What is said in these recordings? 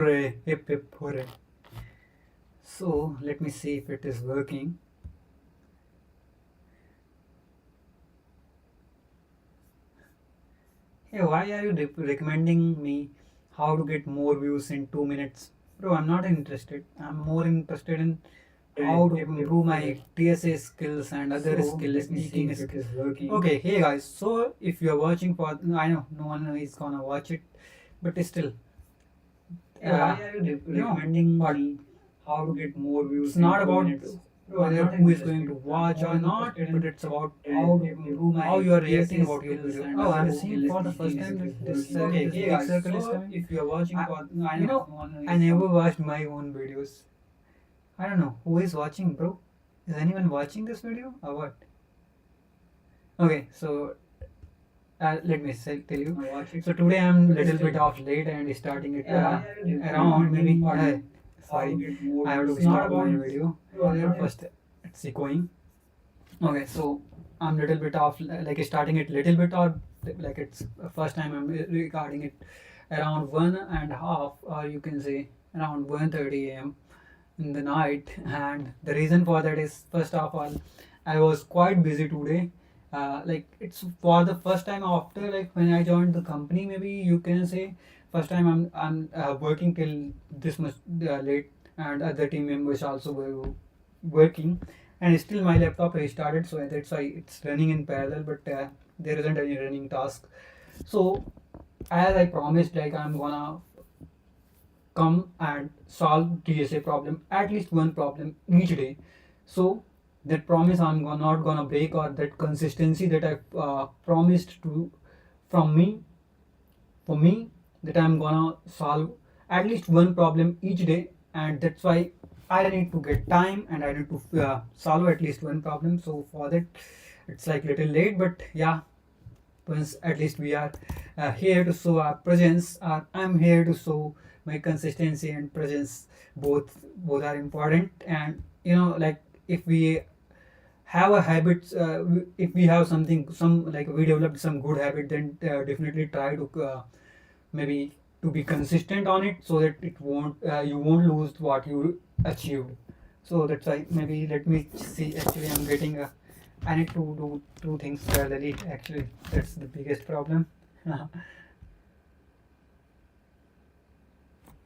Hooray, hip hip hooray. So let me see if it is working. Hey, why are you recommending me how to get more views in 2 minutes? Bro, I'm not interested. I'm more interested in how to improve my DSA skills and other skills, speaking skills. Okay, hey guys, so if you're watching for, I know no one is gonna watch it, but still, why are you recommending me how to get more views? It's not about whether who is going to watch or not, but it's about how to improve how you are reacting about your video. Oh, I'm seeing for the first time that this big circle is coming. If you are watching for, I never watched my own videos. I don't know who is watching, bro. Is anyone watching this video or what? Okay, so let me tell you. So today I'm little bit off late and starting it around maybe. Sorry, I have to start my video. First, it's echoing. Okay, so I'm little bit off, like starting it little bit, or like it's first time I'm recording it around 1:30, or you can say around 1:30 a.m. in the night. And the reason for that is, first of all, I was quite busy today. Like it's for the first time after, like when I joined the company, maybe you can say first time I'm working till this much late, and other team members also were working, and still my laptop restarted, so that's why it's running in parallel, but there isn't any running task. So as I promised, like I'm gonna come and solve DSA problem, at least one problem each day. So that promise I'm not gonna break, or that consistency that I promised to from me for me, that I'm gonna solve at least one problem each day, and that's why I need to get time and I need to solve at least one problem. So for that, it's like little late, but yeah, once at least we are here to show our presence. I'm here to show my consistency and presence. Both are important, and like if we have a habit, if we have some like we developed some good habit, then definitely try to maybe to be consistent on it, so that it won't you won't lose what you achieved. So that's why, maybe let me see. Actually, I'm getting a I need to do two things parallelly. Actually, that's the biggest problem.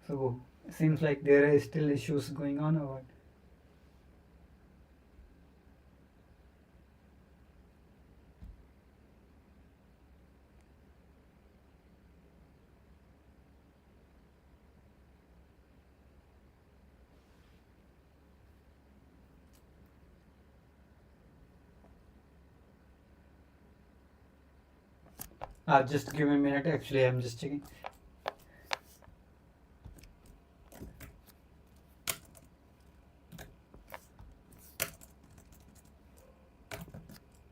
So seems like there are still issues going on, or what? Just give me a minute. Actually, I'm just checking.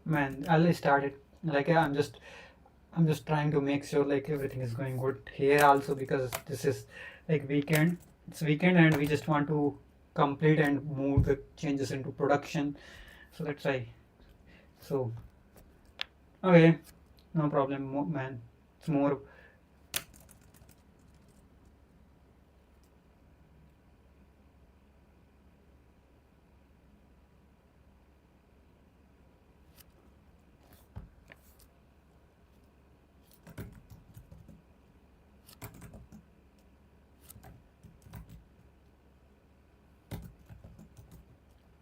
Man, I'll start it. Like I'm just trying to make sure like everything is going good here also, because this is like weekend. It's weekend and we just want to complete and move the changes into production. So that's why. So okay, no problem, man. It's more.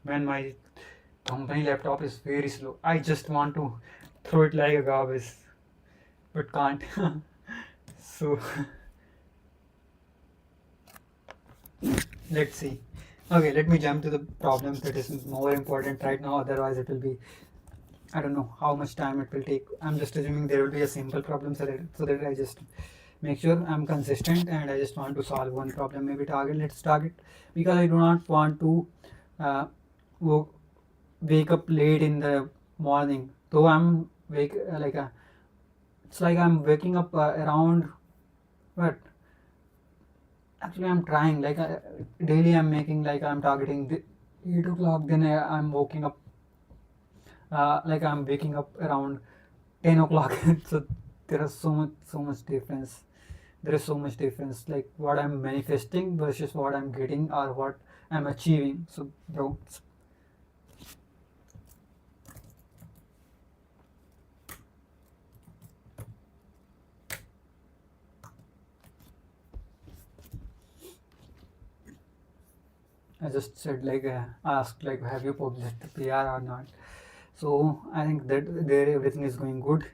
Man, my company laptop is very slow. I just want to throw it like a garbage, but can't. So let's see. Okay, let me jump to the problem that is more important right now. Otherwise, it will be, I don't know how much time it will take. I'm just assuming there will be a simple problem, so that I just make sure I'm consistent and I just want to solve one problem. Maybe let's target, because I do not want to uh, wake up late in the morning. Though I'm wake like it's like I'm waking up around what? Actually, I'm trying like daily. I'm making like I'm targeting the 8 o'clock. Then I'm waking up like I'm waking up around 10 o'clock. So there is so much difference. there is so much difference, like what I'm manifesting versus what I'm getting or what I'm achieving. So bro, I just said like asked like have you published the PR or not. So I think that there everything is going good.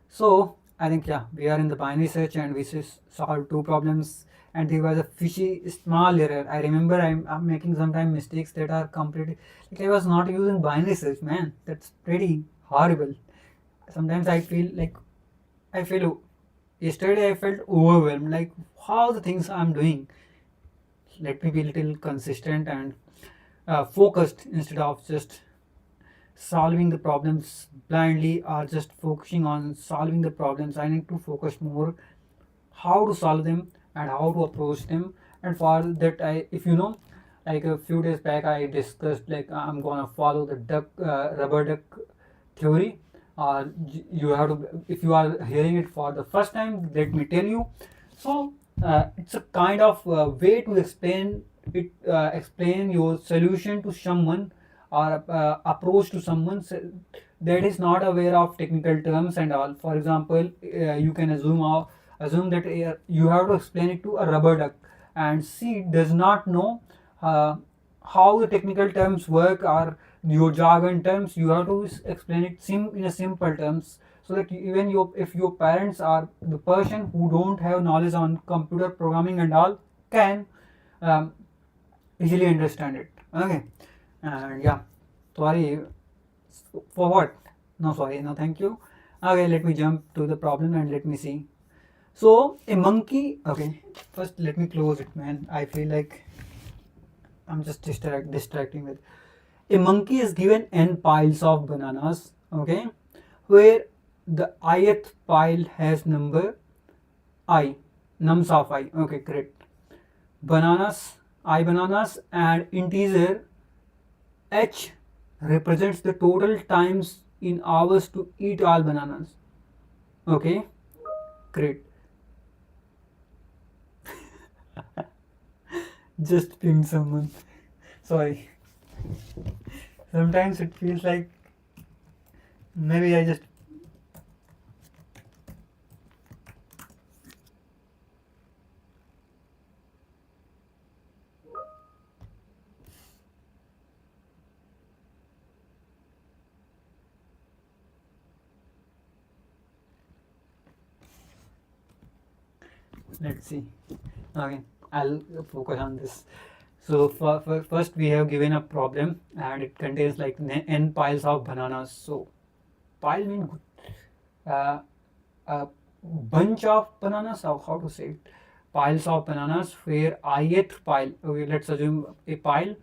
So I think yeah, we are in the binary search and we solved two problems, and there was a fishy small error. I remember I'm making sometimes mistakes that are completely like I was not using binary search, man. That's pretty horrible. Sometimes I feel yesterday I felt overwhelmed, like how the things I'm doing. Let me be a little consistent and focused instead of just solving the problems blindly or just focusing on solving the problems. I need to focus more how to solve them and how to approach them. And for that, I if you know, like a few days back I discussed like I'm gonna follow the rubber duck theory. You have to, if you are hearing it for the first time, let me tell you. So it's a kind of way to explain your solution to someone or approach to someone that is not aware of technical terms and all. For example, you can assume that you have to explain it to a rubber duck, and she does not know uh, how the technical terms work or your jargon terms. You have to explain it in a simple terms, so that even if your parents are the person who don't have knowledge on computer programming and all can um, easily understand it. Okay, and yeah, sorry for what? No, sorry, no, thank you. Okay, let me jump to the problem and let me see. So a monkey. Okay, first let me close it, man. I feel like I'm just distracting with. A monkey is given n piles of bananas. Okay, where the ith pile has number I, nums of I. Okay, great. Bananas, I bananas, and integer h represents the total times in hours to eat all bananas. Okay, great. Just ping someone. Sorry. Sometimes it feels like maybe I just. Let's see. Okay, I'll focus on this. So first we have given a problem and it contains like n piles of bananas. So pile means a bunch of bananas, or how to say it, piles of bananas, where ith pile, okay, let's assume a pile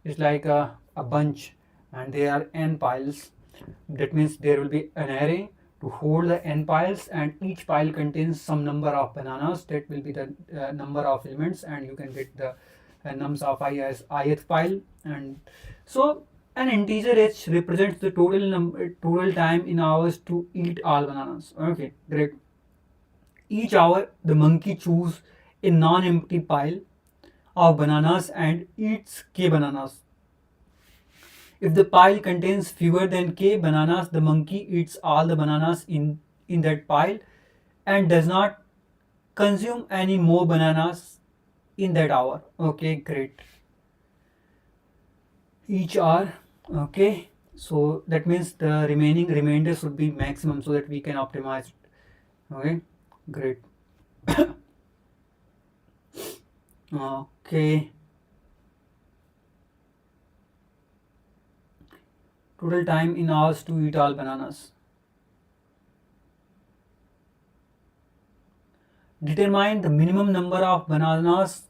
is like a bunch and there are n piles. That means there will be an array to hold the n piles, and each pile contains some number of bananas. That will be the number of elements, and you can get the nums of I as ith pile. And so an integer h represents the total time in hours to eat all bananas. Okay, great. Each hour, the monkey chews a non-empty pile of bananas and eats k bananas. If the pile contains fewer than k bananas, the monkey eats all the bananas in that pile and does not consume any more bananas in that hour. Okay, great. Each hour, okay. So that means the remainder should be maximum so that we can optimize it. Okay, great. Okay. Total time in hours to eat all bananas. Determine the minimum number of bananas.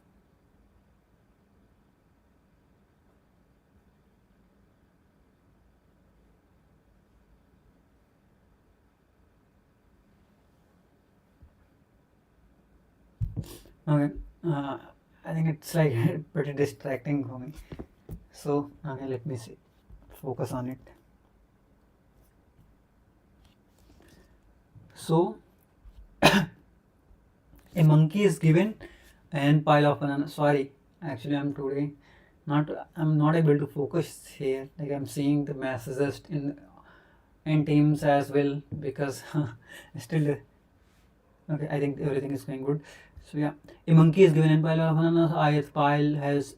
Okay, I think it's like pretty distracting for me. So okay, let me see. Focus on it. So A monkey is given and pile of banana. Sorry, actually I'm not able to focus here. Like I'm seeing the messages in Teams as well because still okay. I think everything is going good. So yeah, a monkey is given a pile of bananas. Ith pile has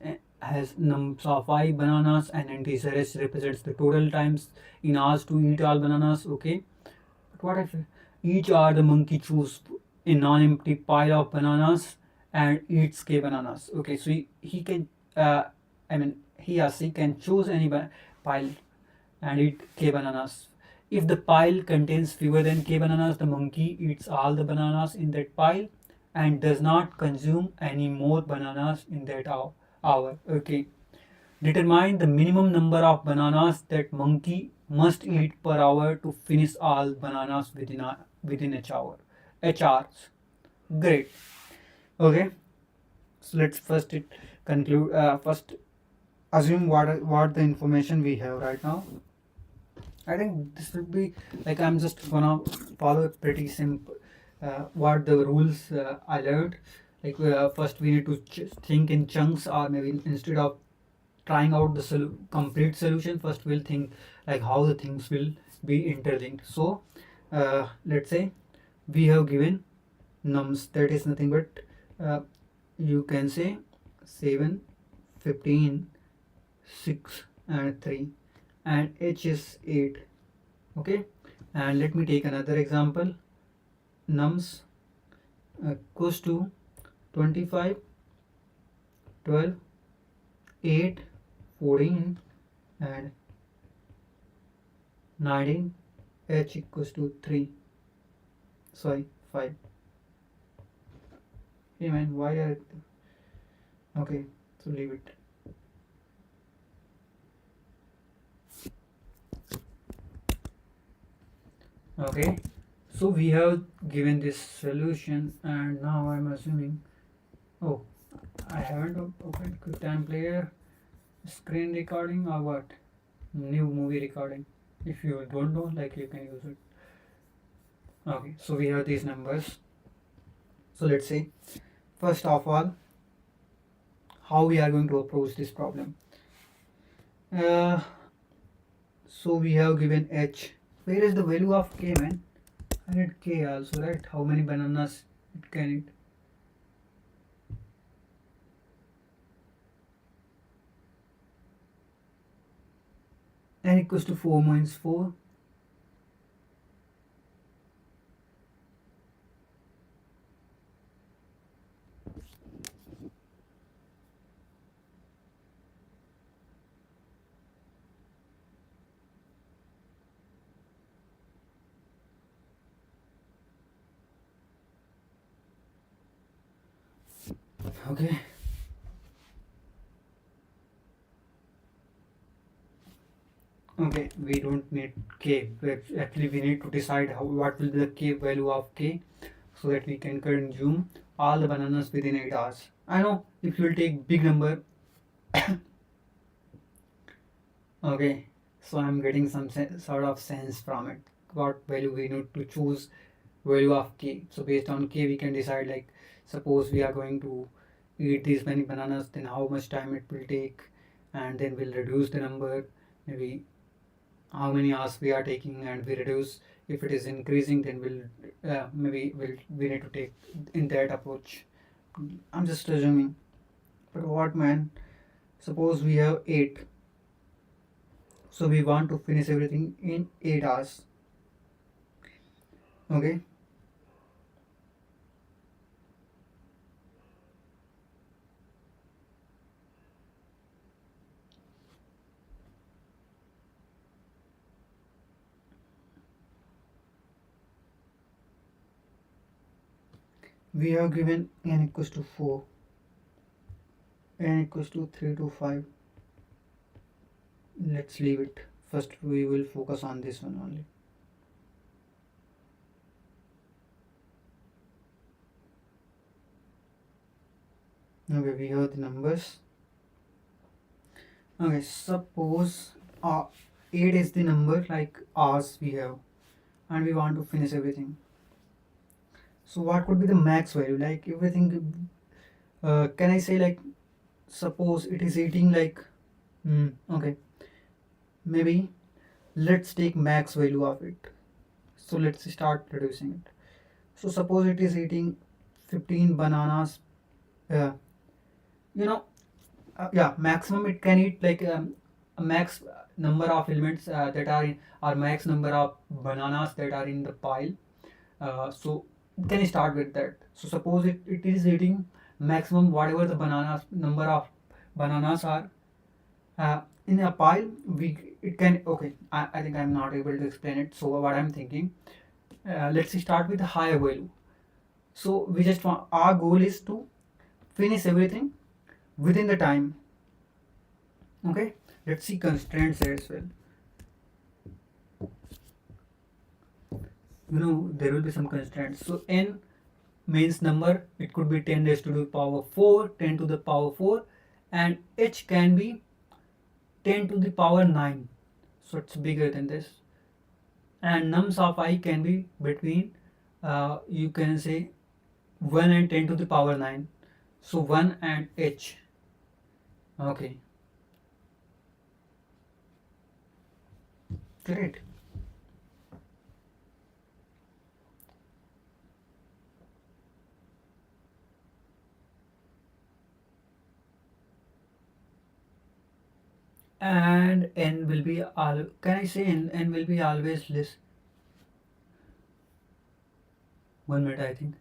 nums of 5 bananas and integer s represents the total times in hours to eat all bananas. Okay, but what if each hour the monkey choose a non-empty pile of bananas and eats k bananas? Okay, so he can I mean he or she can choose any pile and eat k bananas. If the pile contains fewer than k bananas, the monkey eats all the bananas in that pile and does not consume any more bananas in that hour. Okay. Determine the minimum number of bananas that monkey must eat per hour to finish all bananas within each hour. H hours. Great. Okay. So let's first conclude. First assume what the information we have right now. I think this will be like I'm just gonna follow a pretty simple what the rules I learned. Like first we need to think in chunks, or maybe instead of trying out the complete solution, first we'll think like how the things will be interlinked. So let's say we have given nums, that is nothing but you can say 7, 15, 6 and 3, and h is 8. Okay, and let me take another example. Nums goes to 25, 12, 8, 14 and 19. H equals to 3, sorry 5. Hey man, why are okay, so leave it. Okay, so we have given this solution, and now I'm assuming, oh, I haven't opened QuickTime Player screen recording or what, new movie recording. If you don't know, like, you can use it. Okay, so we have these numbers. So let's say first of all how we are going to approach this problem. So we have given h. Where is the value of k, man? I need k also, right? How many bananas it can eat? N equals to 4 minus 4. Okay. Okay, we don't need k. Actually, we need to decide what will be the k value of k, so that we can consume all the bananas within 8 hours. I know if you will take big number. Okay, so I'm getting some sort of sense from it. What value we need to choose, value of k. So based on k, we can decide, like, suppose we are going to eat these many bananas, then how much time it will take, and then we'll reduce the number. Maybe how many hours we are taking, and we reduce. If it is increasing, then we need to take in that approach. I'm just assuming. But what, man? Suppose we have 8. So we want to finish everything in 8 hours. Okay. We have given n equals to 4, n equals to 3 to 5. Let's leave it. First we will focus on this one only. Okay, we have the numbers. Okay, suppose 8 is the number, like hours we have, and we want to finish everything. So what could be the max value? Like everything. Can I say like suppose it is eating like okay, maybe let's take max value of it. So let's start reducing it. So suppose it is eating 15 bananas. Uh, you know, yeah, maximum it can eat like a max number of elements that are in, or max number of bananas that are in the pile. So can you start with that? So suppose it is eating maximum whatever the bananas number of bananas are in a pile. We it can okay. I think I'm not able to explain it. So what I'm thinking, let's start with a higher value. So we just want our goal is to finish everything within the time. Okay, let's see constraints as well. There will be some constraints. So n means number, it could be 10 raised to the power 4, 10 to the power 4, and h can be 10 to the power 9, so it's bigger than this. And nums of I can be between you can say 1 and 10 to the power 9, so 1 and h. Okay, great. And n will be all, can I say n will be always less. 1 minute I think.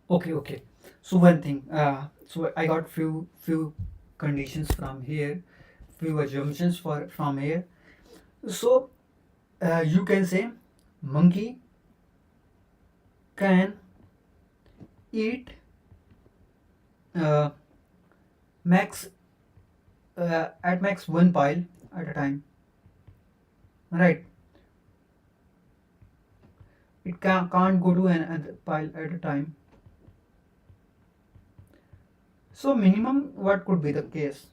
Okay. So one thing, so I got few conditions from here, few assumptions for from here. So you can say monkey can eat uh, max at max one pile at a time, right? It can't go to another pile at a time. So minimum, what could be the case?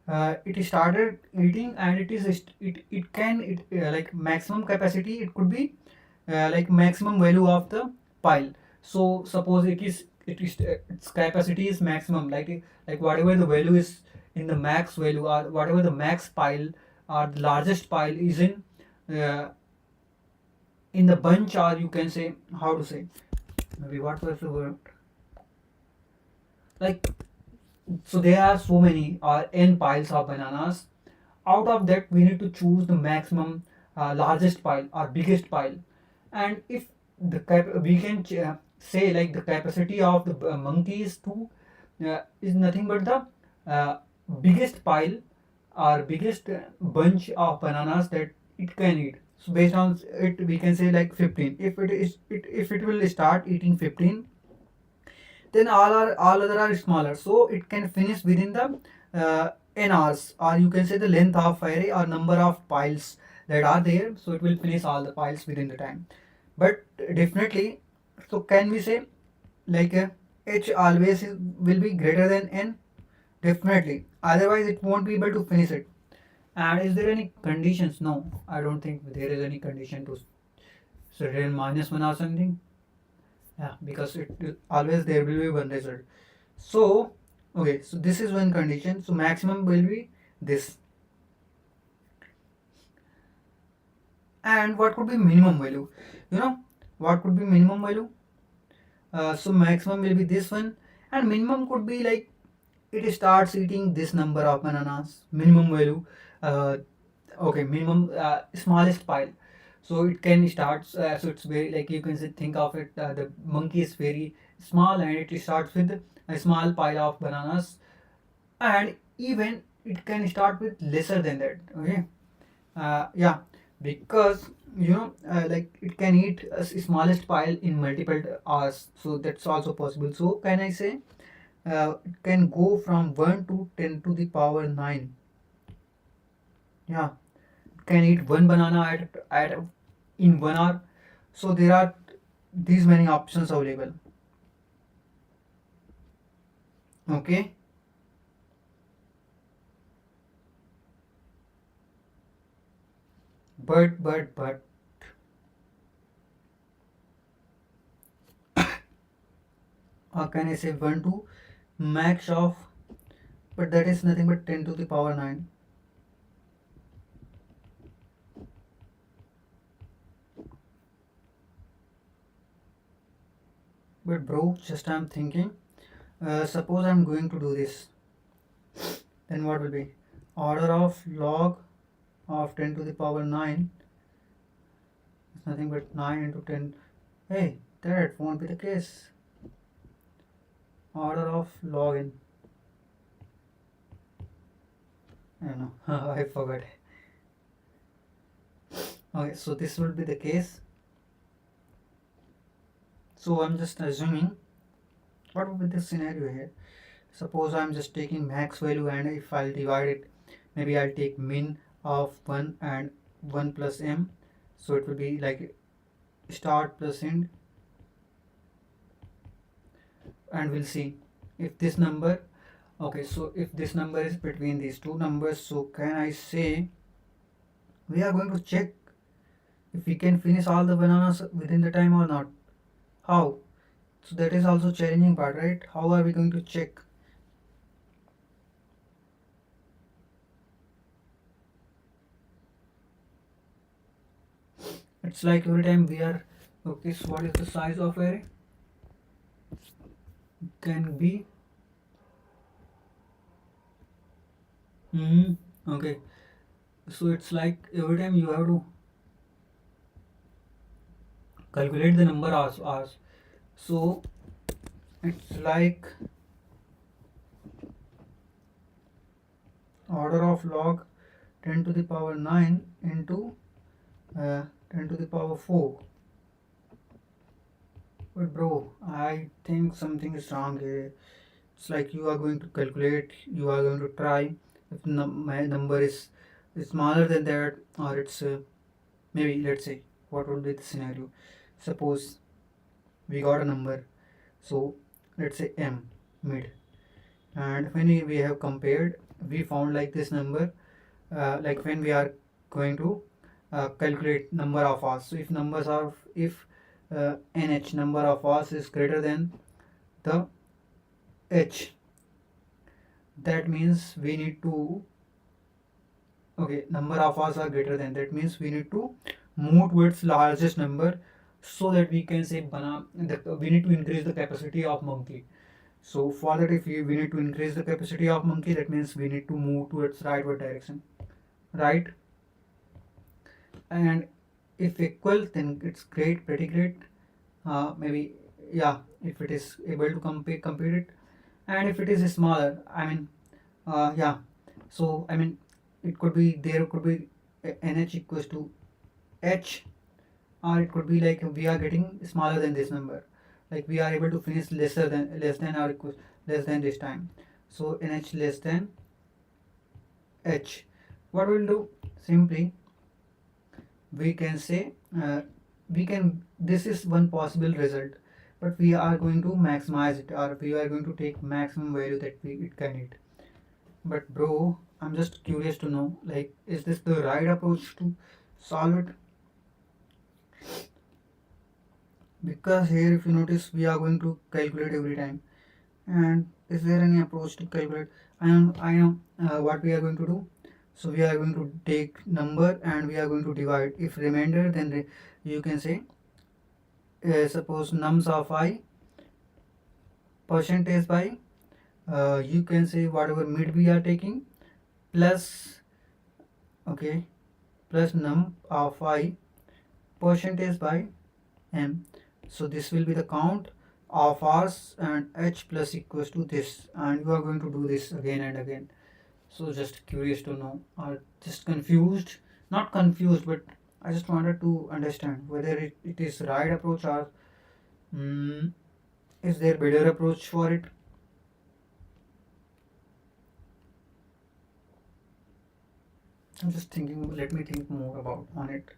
It started eating and it can like maximum capacity, it could be like maximum value of the pile. So suppose it is its capacity is maximum, like whatever the value is in the max value, or whatever the max pile or the largest pile is uh, in the bunch, or you can say, how to say, maybe what was the word, like, so there are so many or n piles of bananas. Out of that we need to choose the maximum largest pile or biggest pile. And if we can say like the capacity of the monkey is nothing but the uh, biggest pile or biggest bunch of bananas that it can eat. So based on it we can say like 15. If it will start eating 15, then all other are smaller, so it can finish within the n hours, or you can say the length of array or number of piles that are there, so it will finish all the piles within the time. But definitely, so can we say like h always will be greater than n? Definitely, otherwise it won't be able to finish it. And is there any conditions? No, I don't think there is any condition to certain -1 or something. Yeah, because it always there will be one result. So okay, so this is one condition, so maximum will be this. And what could be minimum value? you know what could be minimum value? So maximum will be this one, and minimum could be like it starts eating this number of bananas, minimum value. uh, okay, minimum smallest pile. So it can start, so it's very, like you can say, think of it, the monkey is very small and it starts with a small pile of bananas. And even it can start with lesser than that. Okay, yeah, because like it can eat a smallest pile in multiple hours, so that's also possible. So can I say it can go from 1 to 10 to the power 9. Yeah, can eat one banana at in 1 hour. So there are these many options available. Okay, but how can I say 1 to max of, but that is nothing but 10 to the power 9. But bro, just I'm thinking, suppose I'm going to do this, then what will be order of log of 10 to the power 9 is nothing but 9 into 10. Hey, that won't be the case. Order of log n. I don't know. I forgot. Okay, so this will be the case. So I'm just assuming what would be the scenario here. Suppose I'm just taking max value, and if I'll divide it, maybe I'll take min of 1 and 1 plus m. So it will be like start plus end, and we'll see if this number, okay, so if this number is between these two numbers, so can I say we are going to check if we can finish all the bananas within the time or not. How? So that is also challenging part, right? How are we going to check? It's like every time we are, okay, so what is the size of array? Can be okay, so it's like every time you have to calculate the number as so it's like order of log 10 to the power 9 into 10 to the power 4. But bro, I think something is wrong here. It's like you are going to calculate, you are going to try if my number is smaller than that, or it's maybe, let's say, what would be the scenario. Suppose we got a number, so let's say m mid, and when we have compared, we found like this number, like when we are going to calculate number of hours. So if numbers are, if nh number of hours is greater than the h, that means we need to, okay, number of hours are greater than, that means we need to move towards largest number, so that we can say we need to increase the capacity of monkey. So for that, if we need to increase the capacity of monkey, that means we need to move towards rightward direction, right? And if equal, then it's great, pretty great. Maybe, yeah, if it is able to compute it, and if it is smaller, I mean, yeah, so I mean, it could be, there could be nh equals to h, or it could be like we are getting smaller than this number, like we are able to finish less than or equal less than this time. So nh less than h, what we'll do, simply we can say, we can, this is one possible result, but we are going to maximize it, or we are going to take maximum value that it can eat. But bro, I'm just curious to know, like, is this the right approach to solve it? Because here, if you notice, we are going to calculate every time, and is there any approach to calculate? I know what we are going to do. So we are going to take number and we are going to divide. If remainder, then you can say, suppose nums of I percentage by, you can say whatever mid we are taking, plus, okay, plus num of I percentage by m. So this will be the count of ours, and h plus equals to this, and you are going to do this again and again. So just curious to know, or just confused, not confused, but I just wanted to understand whether it is right approach, or is there better approach for it. I'm just thinking, let me think more about on it.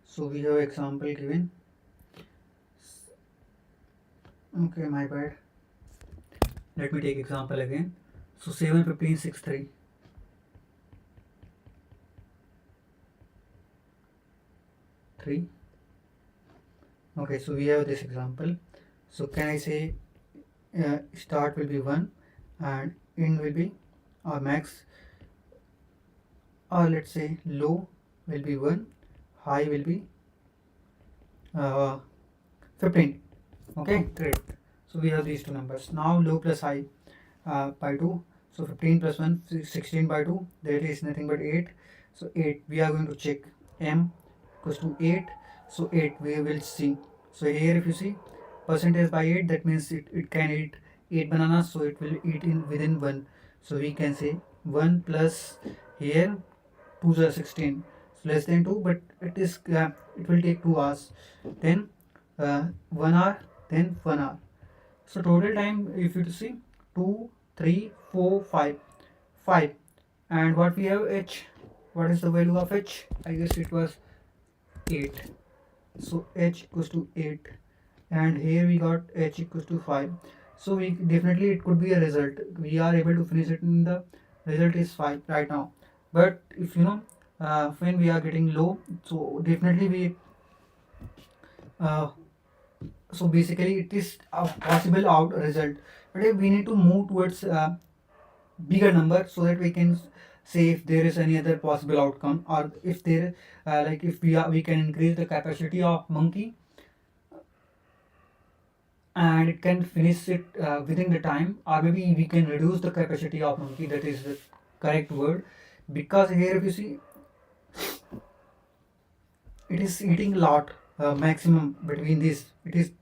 So we have example given. Okay, my bad. let me take example again. So 7, 15, 6, 3. 3. Okay, so we have this example. So can I say start will be 1 and end will be, or max, or let's say low will be 1, high will be 15. Okay, great. So we have these two numbers. Now low plus high by 2. So 15 plus 1, 16 by 2, that is nothing but 8. So 8, we are going to check m equals to 8. So 8 we will see. So here if you see percentage by 8, that means it can eat 8 bananas, so it will eat in within 1. So we can say 1 plus here 2 is 16, so less than 2, but it will take 2 hours, then 1 hour, then 1 hour. So total time if you see 2, 3, 4, 5, 5. And what we have h, what is the value of h? I guess it was 8. So h equals to 8, and here we got h equals to 5. So we definitely, it could be a result, we are able to finish it in the result is 5 right now. But if you know when we are getting low, so definitely we so basically it is a possible out result, but if we need to move towards bigger number so that we can say if there is any other possible outcome, or if there like if we can increase the capacity of monkey and it can finish it within the time, or maybe we can reduce the capacity of monkey, that is the correct word, because here if you see it is eating a lot, maximum between this, it is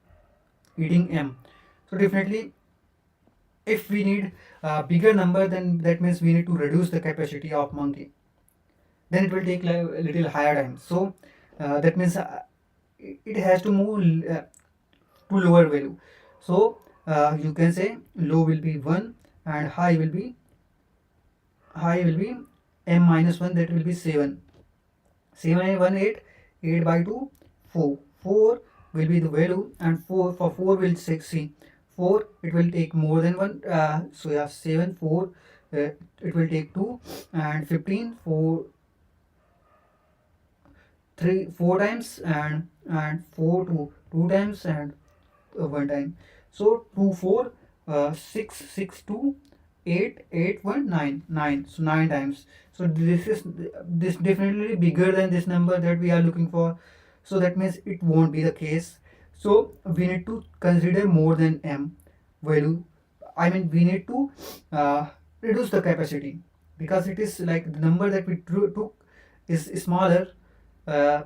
eating m. So definitely if we need a bigger number, then that means we need to reduce the capacity of monkey, then it will take like a little higher time. So that means it has to move to lower value. So you can say low will be 1 and high will be m minus 1, that will be 7. 7 and 1, 8. 8 by 2, 4. 4 will be the value, and 4 for 4 will 6. See 4, it will take more than 1. So yeah, 7, 4, it will take 2, and 15, 4, 3, 4 times, and 4 2 times, and 1 time. So 2 4, 6 6 2, 8 8 1 9 9. So 9 times. So this definitely bigger than this number that we are looking for. So that means it won't be the case. So we need to consider more than m value. I mean we need to reduce the capacity, because it is like the number that we took is smaller, uh,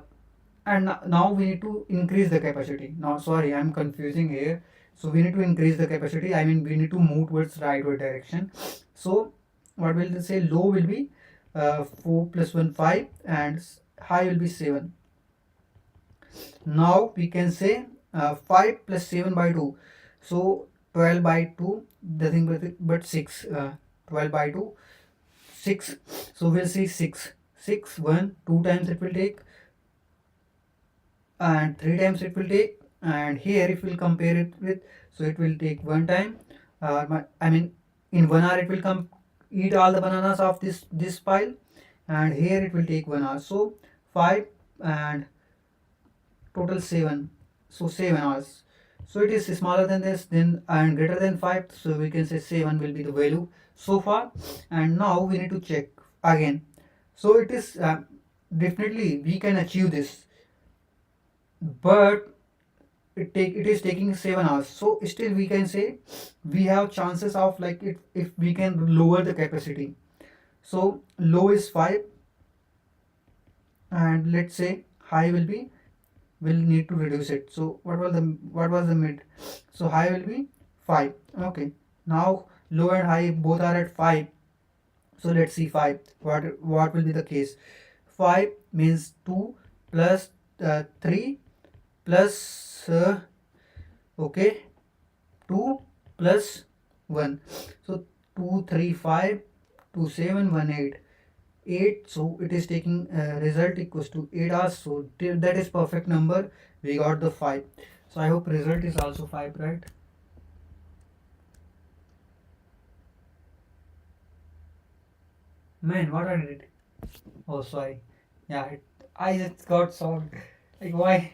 and now we need to increase the capacity. Now sorry, I'm confusing here. So we need to increase the capacity, I mean we need to move towards rightward direction. So what will they say, low will be 4 plus 1 5, and high will be 7. Now we can say 5 plus 7 by 2, so 12 by 2, nothing but 6. 12 by 2, 6. So we'll see 6 6 1, 2 times it will take, and 3 times it will take, and here if we'll compare it with, so it will take 1 time, I mean in 1 hour it will come eat all the bananas of this pile, and here it will take 1 hour. So 5 and total 7, so 7 hours. So it is smaller than this, then and greater than 5, so we can say 7 will be the value so far. And now we need to check again. So it is definitely we can achieve this, but it is taking 7 hours. So still we can say we have chances of like if we can lower the capacity. So low is 5, and let's say high will need to reduce it. So what was the mid? So high will be 5. Okay, now low and high both are at 5. So let's see 5, what will be the case. 5 means 2 plus 3 plus okay, 2 plus 1. So 2 3 5, 2 7 1 8, 8. So it is taking result equals to 8 hours. So that is perfect number, we got the 5. So I hope result is also 5, right? Man, what I did? Oh, sorry. Yeah, I just got so like why?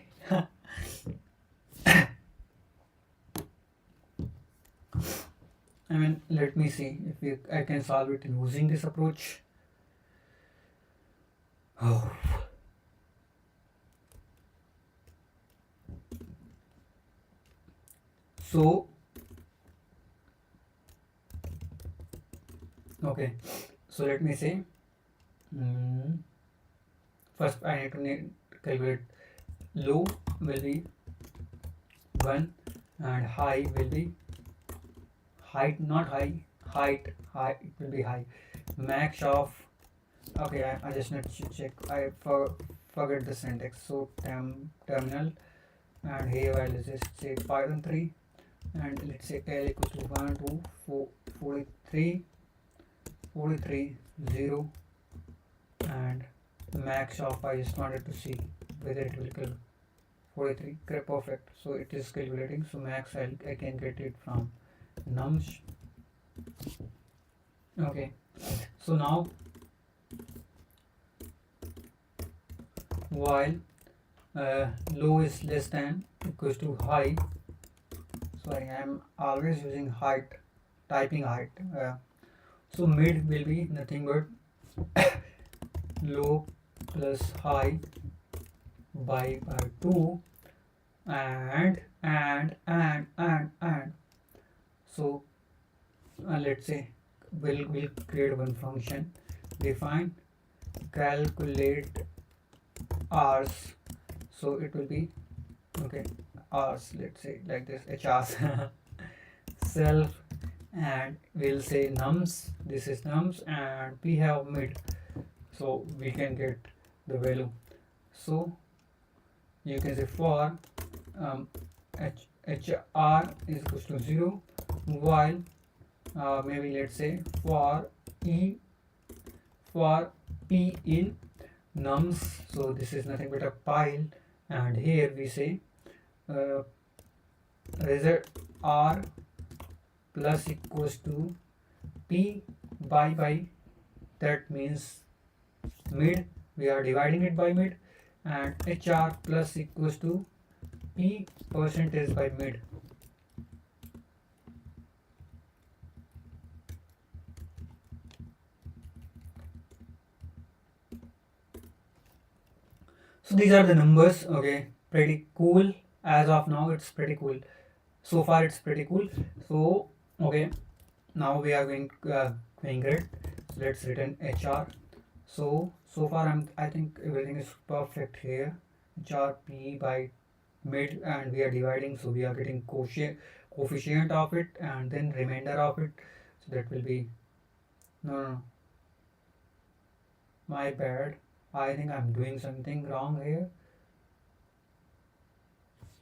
I mean, let me see if I can solve it using this approach. Oh, so okay. So let me say. Mm, first, I need to calculate low will be 1 and high will be height, not high, height it will be high. Max of okay, I just need to check. I forget the syntax. So terminal and here I'll just say Python 3 and let's say L equals to 1 2 4 43 43 0 and max of I just wanted to see whether it will calculate 43. Okay, perfect. So it is calculating. So max I can get it from nums. Okay. So now while low is less than equals to high. Sorry, I am always using height, typing height. So mid will be nothing but low plus high by 2 and so let's say we'll create one function, define calculate hours, so it will be okay hours, let's say like this hrs self and we'll say nums, this is nums and we have mid, so we can get the value. So you can say for hr is equals to 0 while maybe let's say for p in nums, so this is nothing but a pile and here we say uh, result r plus equals to p by that means mid, we are dividing it by mid, and hr plus equals to p percentage by mid. So these are the numbers. Okay, pretty cool. As of now it's pretty cool. So far it's pretty cool. So okay, now we are going great. So let's return hr. So far I think everything is perfect here. Hr p by mid and we are dividing, so we are getting coefficient of it and then remainder of it, so that will be no, my bad, I think I'm doing something wrong here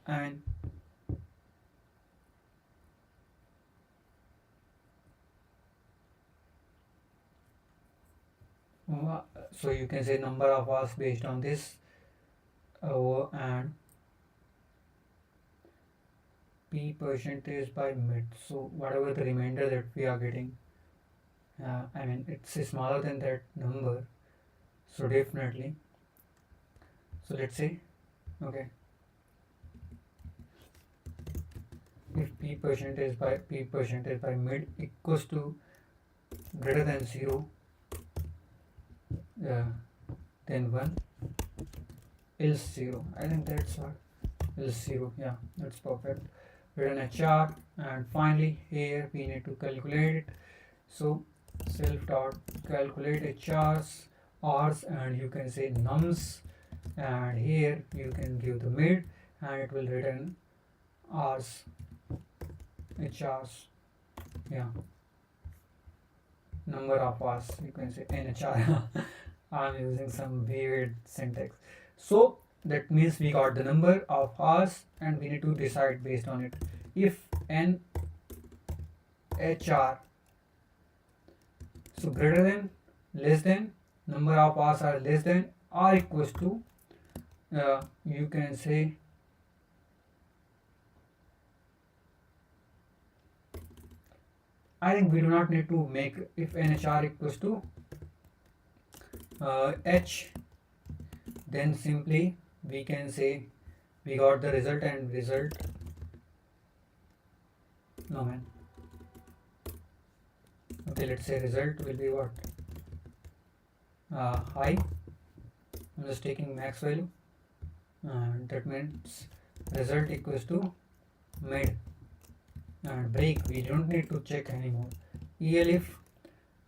and so you can say number of hours based on this and p percentage by mid, so whatever the remainder that we are getting, I mean it's smaller than that number, so definitely, so let's say okay, if p percentage by mid equals to greater than 0, then 1 else 0, I think that's what, else 0, yeah, that's perfect. Return hr and finally here we need to calculate it, so self dot calculate hr's hours and you can say nums and here you can give the mid and it will return hours hrs, yeah, number of hours, you can say nhr. I'm using some weird syntax. So that means we got the number of hours and we need to decide based on it. If n hr, so greater than, less than, number of hours are less than or equals to, you can say I think we do not need to make if nhr equals to H, then simply we can say we got the result, and result, no man, okay, let's say result will be what, high. I'm just taking max value, and that means result equals to mid. And break, we don't need to check anymore. EL if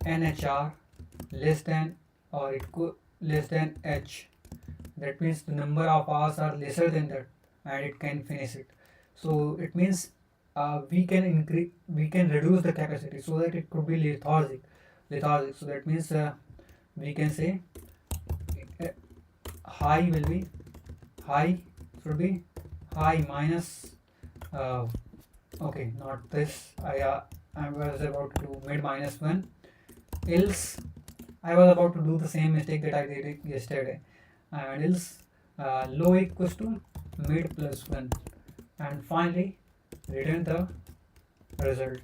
NHR less than or equal less than H, that means the number of hours are lesser than that and it can finish it. So it means we can reduce the capacity so that it could be lethargic. So that means we can say uh, high will be high should be high minus okay, not this. I was about to do mid minus 1, else I was about to do the same mistake that I did yesterday, and else low equals to mid plus 1, and finally return the result.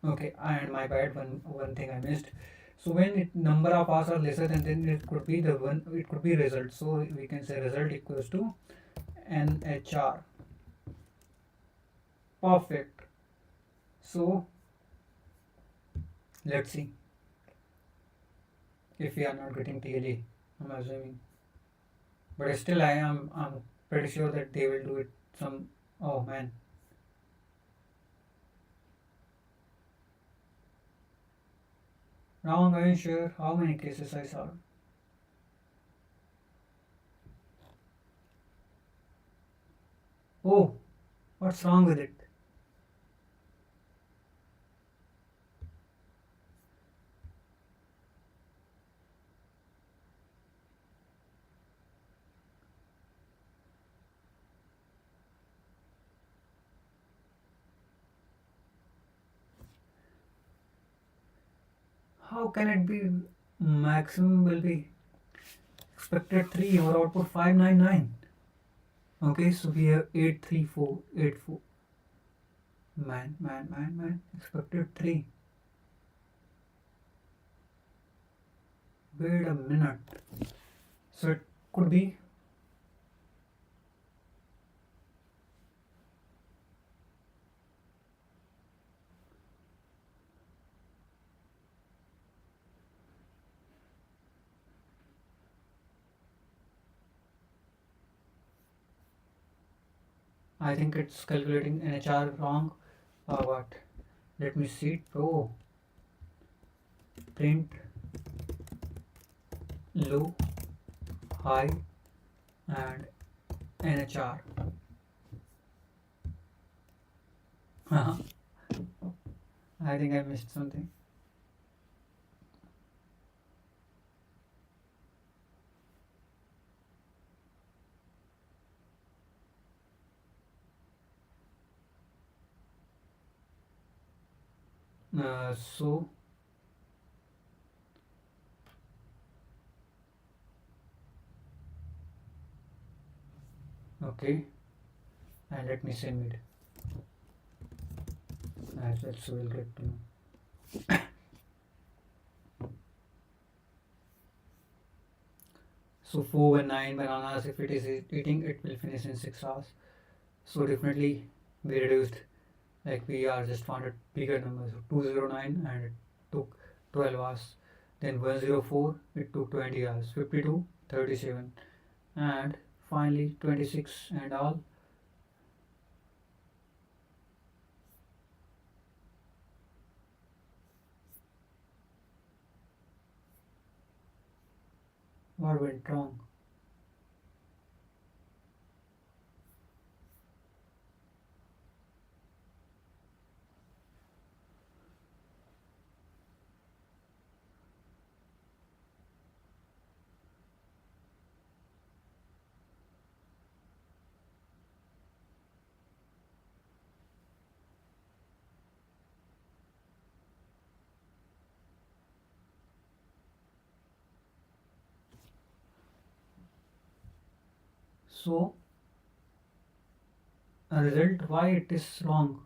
Okay, and my bad, one thing I missed. So when number of hours are lesser than, then it could be the one, it could be result. So we can say result equals to NHR. Perfect. So let's see if we are not getting TLA. I'm assuming, but still I'm pretty sure that they will do it some. Oh man. Now I'm not sure how many cases I saw. Oh, what's wrong with it? How can it be maximum will be expected 3 or output 599? Okay, so we have 83484. Man. Expected 3. Wait a minute. So it could be. I think it's calculating NHR wrong or what? Let me see. Oh, print low, high, and NHR. I think I missed something. So okay, and let me say mid as well, so we'll get to know. So 4 and 9 bananas, if it is eating, it will finish in 6 hours. So definitely we reduced, like we are just wanted bigger numbers. 209 and it took 12 hours. Then 104, it took 20 hours. 52, 37, and finally 26 and all. What went wrong? So a result, why it is wrong?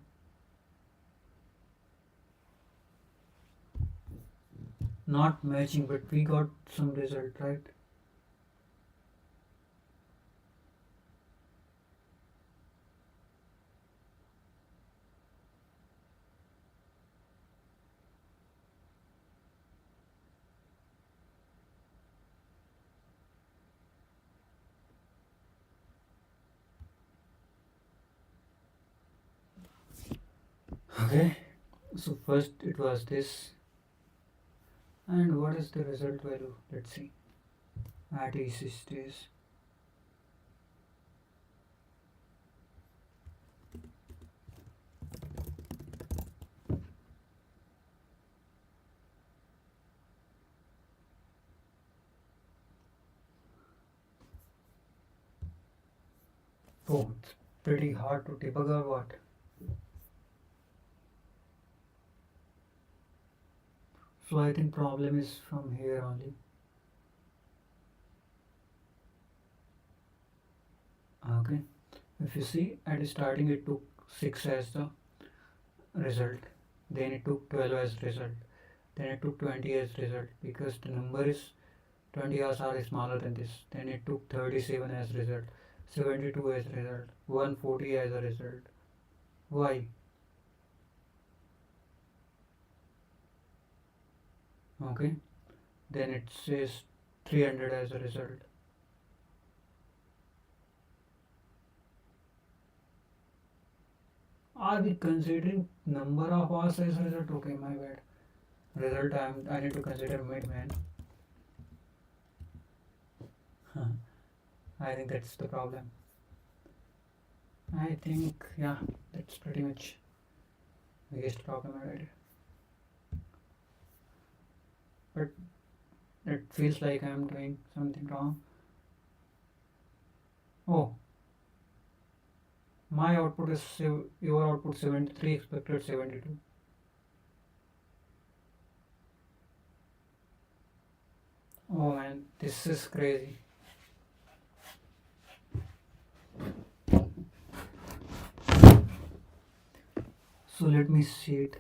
not matching, but we got some result, right? Okay, so first it was this, and what is the result value? Let's see. At EC stage. Oh, it's pretty hard to debug or what? So I think problem is from here only. Okay, if you see at starting it took 6 as the result, then it took 12 as result, then it took 20 as result because the number is 20 hours are smaller than this. Then it took 37 as result, 72 as result, 140 as a result. Why? Okay, then it says 300 as a result. Are we considering number of hours as result? Okay, my bad. Result I need to consider mid, man. Huh. I think that's the problem. I think, yeah, that's pretty much biggest problem I had. But it feels like I'm doing something wrong. Oh, my output is your output 73, expected 72. Oh man, this is crazy. So let me see it.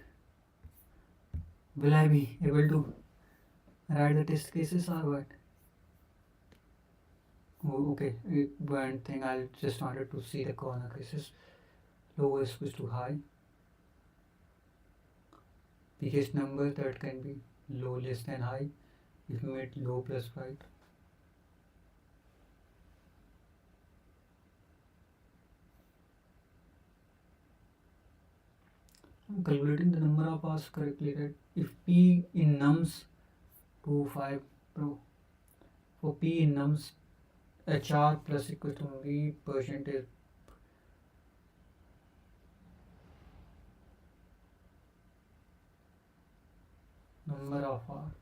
Will I be able to write the test cases or what? Oh, okay, one thing I just wanted to see the corner cases. Low is equals to high. Biggest number that can be low less than high if you made low plus right. I'm calculating the number of hours correctly, right? If P in nums 25 bro, for P in nums HR plus equal to V percentage number of hours.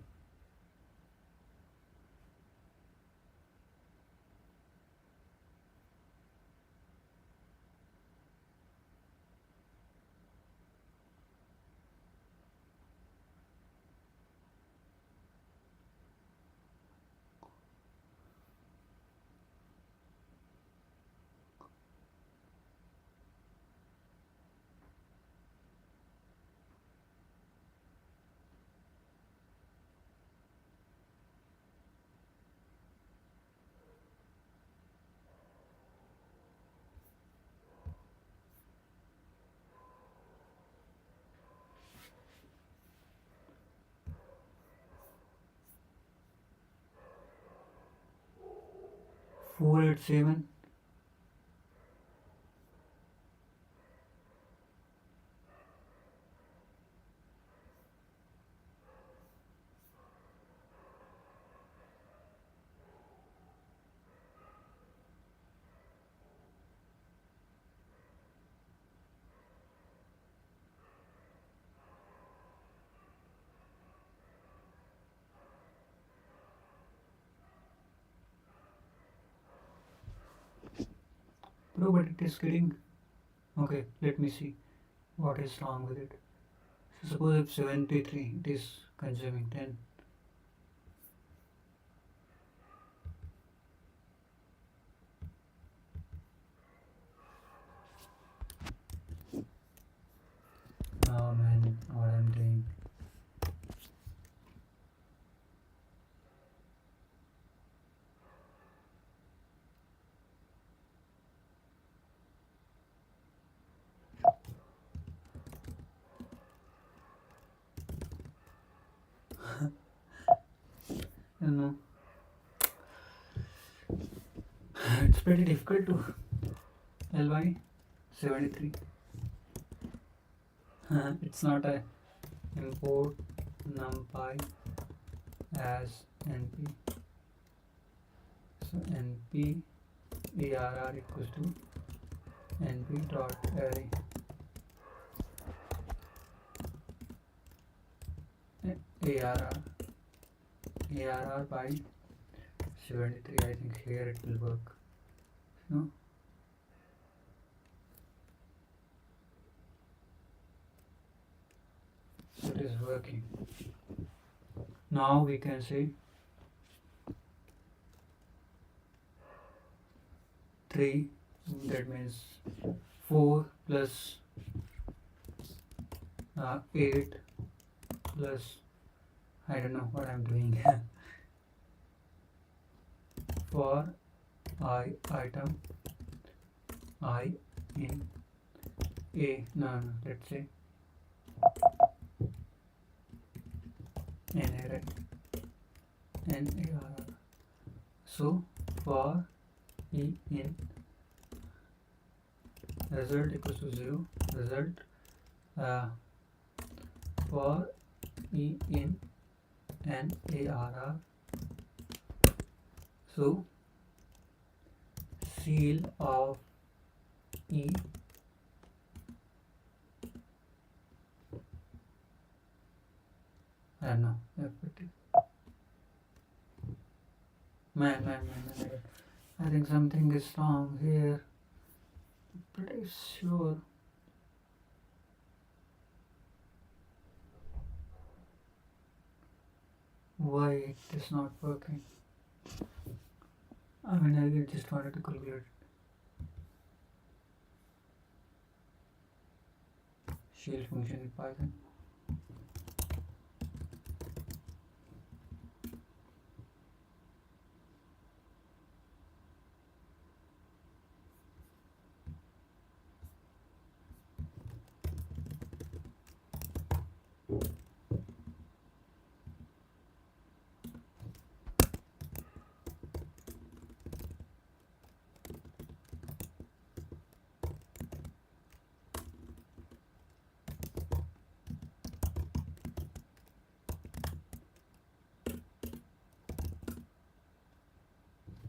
Four eight seven. Bro, but it is getting. Okay, let me see what is wrong with it. So suppose if 73 it is consuming, then oh man, what I'm doing. you know, it's pretty difficult to ly 73. It's not a import numpy as np. So np arr equals to np dot array arr by 73. I think here it will work. No? So it is working. Now we can say 3, that means 4 plus 8 plus, I don't know what I'm doing. For item I in a, no, let's say an array NARR. So for e in result equals to 0, result for e in NARR. So seal of e I don't know. Man. I think something is wrong here. Pretty sure. Why it is not working? I mean, I just wanted to calculate shell function in Python.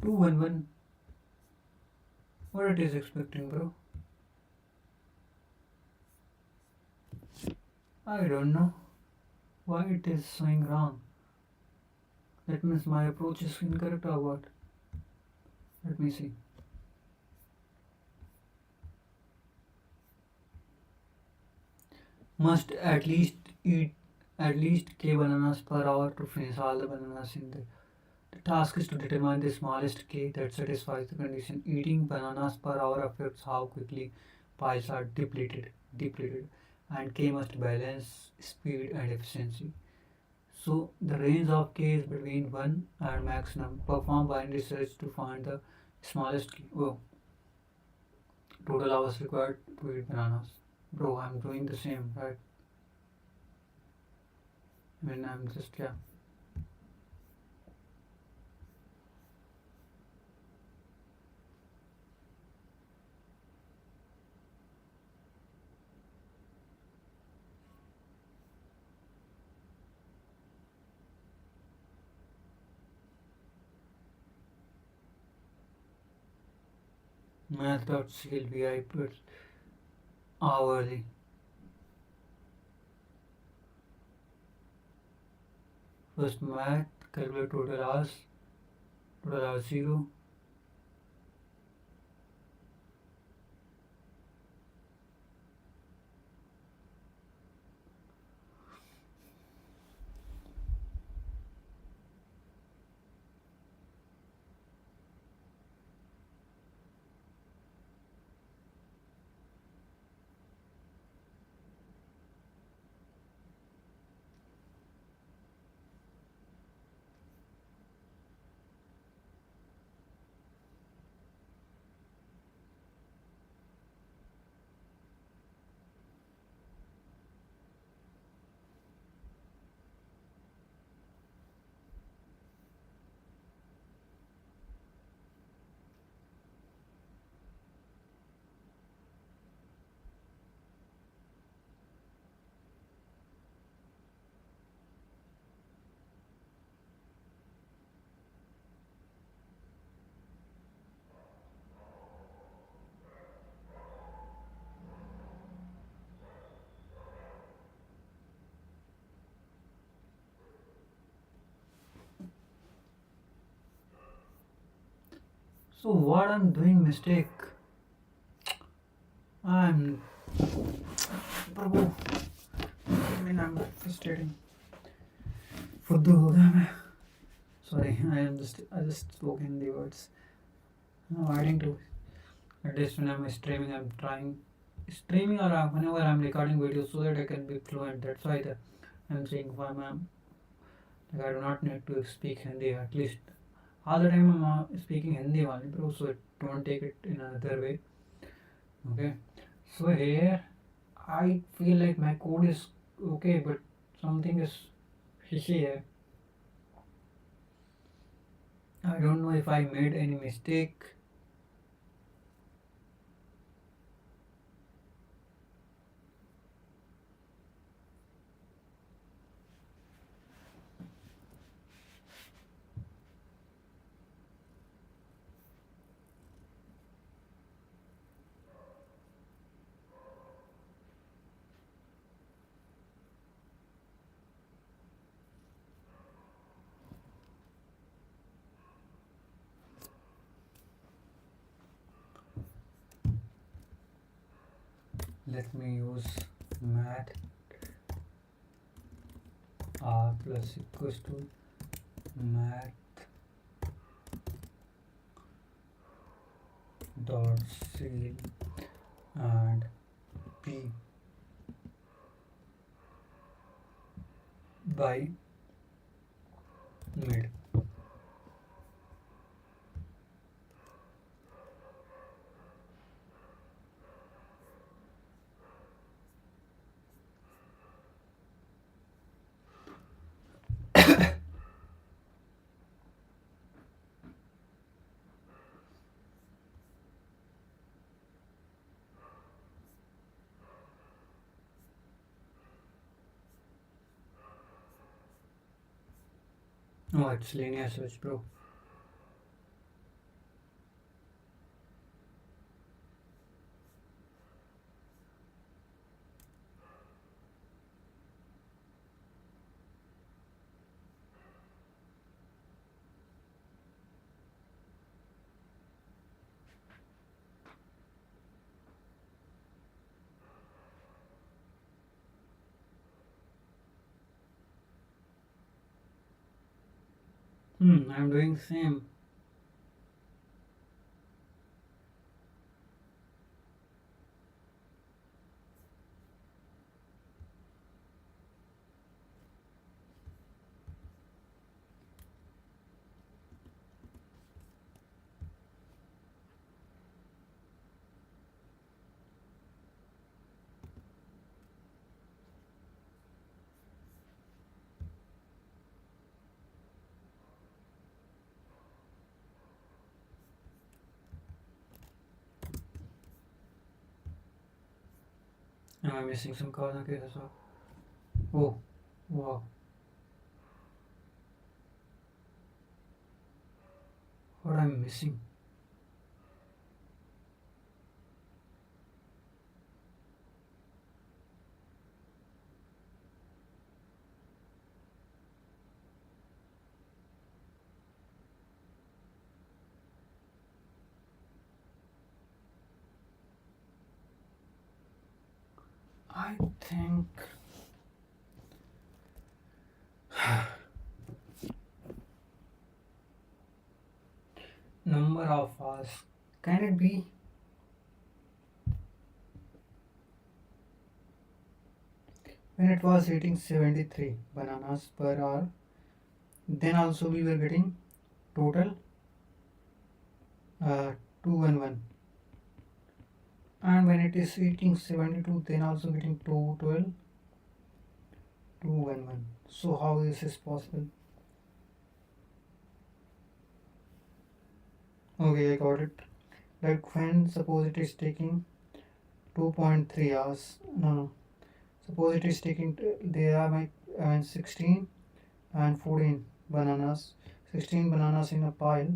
Two one. What it is expecting, bro? I don't know why it is showing wrong. That means my approach is incorrect or what? Let me see. Must at least eat at least k bananas per hour to finish all the bananas in the task is to determine the smallest k that satisfies the condition. Eating bananas per hour affects how quickly piles are depleted, and k must balance speed and efficiency. So the range of k is between 1 and maximum. Perform binary search to find the smallest k. Oh, total hours required to eat bananas. Bro, I'm doing the same, right? I mean, I'm just, yeah. Math.clvi per hourly. First math, calculate total hours 0. So what I'm doing mistake? I'm Prabhu. I mean I'm frustrating. Fuddu ho gaya main. Sorry, I just spoke in the words. No, adding to at least when I'm streaming, I'm trying streaming or whenever I'm recording videos so that I can be fluent. That's why I'm saying why I'm like I do not need to speak Hindi. At least all the time I'm speaking Hindi only, bro. So don't take it in another way. Okay. So here I feel like my code is okay, but something is fishy here. I don't know if I made any mistake. Let me use math r plus equals to math dot c and p by mid. No, it's linear search, bro. I'm doing same. Am I missing some cards? Okay, that's all. Oh, wow. What I'm missing? I think number of hours. Can it be? When it was eating 73 bananas per hour, then also we were getting total 211. And when it is eating 72, then also getting 212, 211. So how is this possible? Okay, I got it. Like when suppose it is taking 2.3 hours. No. Suppose it is taking, there are my 16 and 14 bananas. 16 bananas in a pile,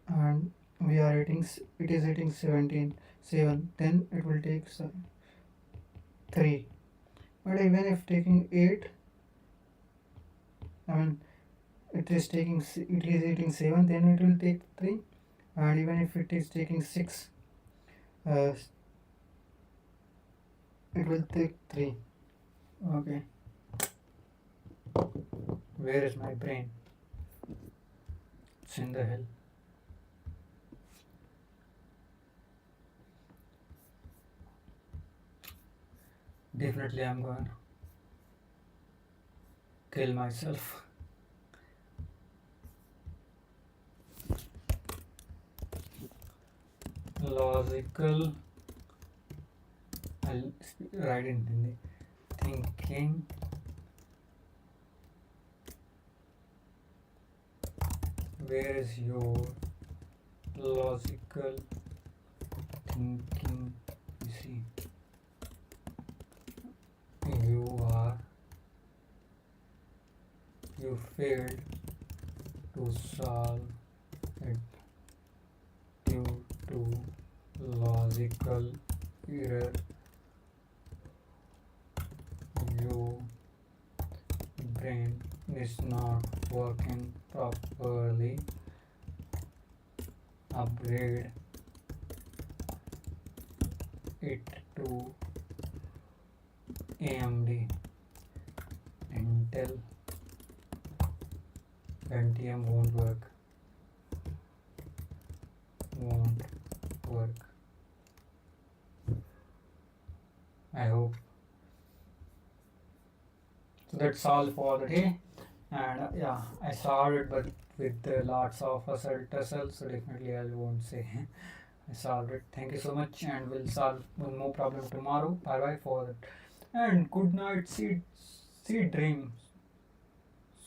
and we are eating, it is eating 7, then it will take 3. But even if taking 8, I mean it is eating 7, then it will take 3, and even if it is taking 6, uh, it will take 3. Okay, where is my brain? It's in the hell. Definitely I'm going to kill myself. Logical, I'll write in Hindi. Thinking where is your logical thinking? You see, you failed to solve it due to logical error. Your brain is not working properly. Upgrade it to AMD. Intel Pentium won't work. I hope. So that's all for the day. And yeah, I solved it, but with lots of tussle, so definitely I won't say I solved it. Thank you so much, and we'll solve one more problem tomorrow. Bye bye for it. And good night, sweet dream,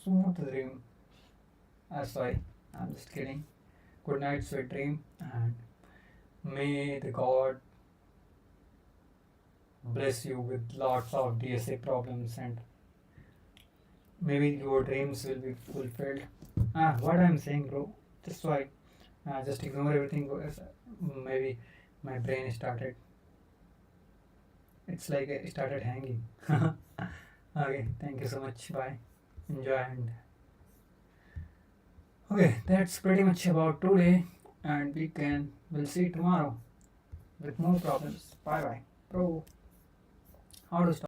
smooth dream. Sorry, I'm just kidding. Good night, sweet dream, and may the God bless you with lots of DSA problems, and maybe your dreams will be fulfilled. What I'm saying, bro, just why, just ignore everything. Maybe my brain started, it's like it started hanging. Okay, thank you so much, bye, enjoy. And okay, that's pretty much about today, and we'll see tomorrow with more problems. Bye bye, bro. How to stop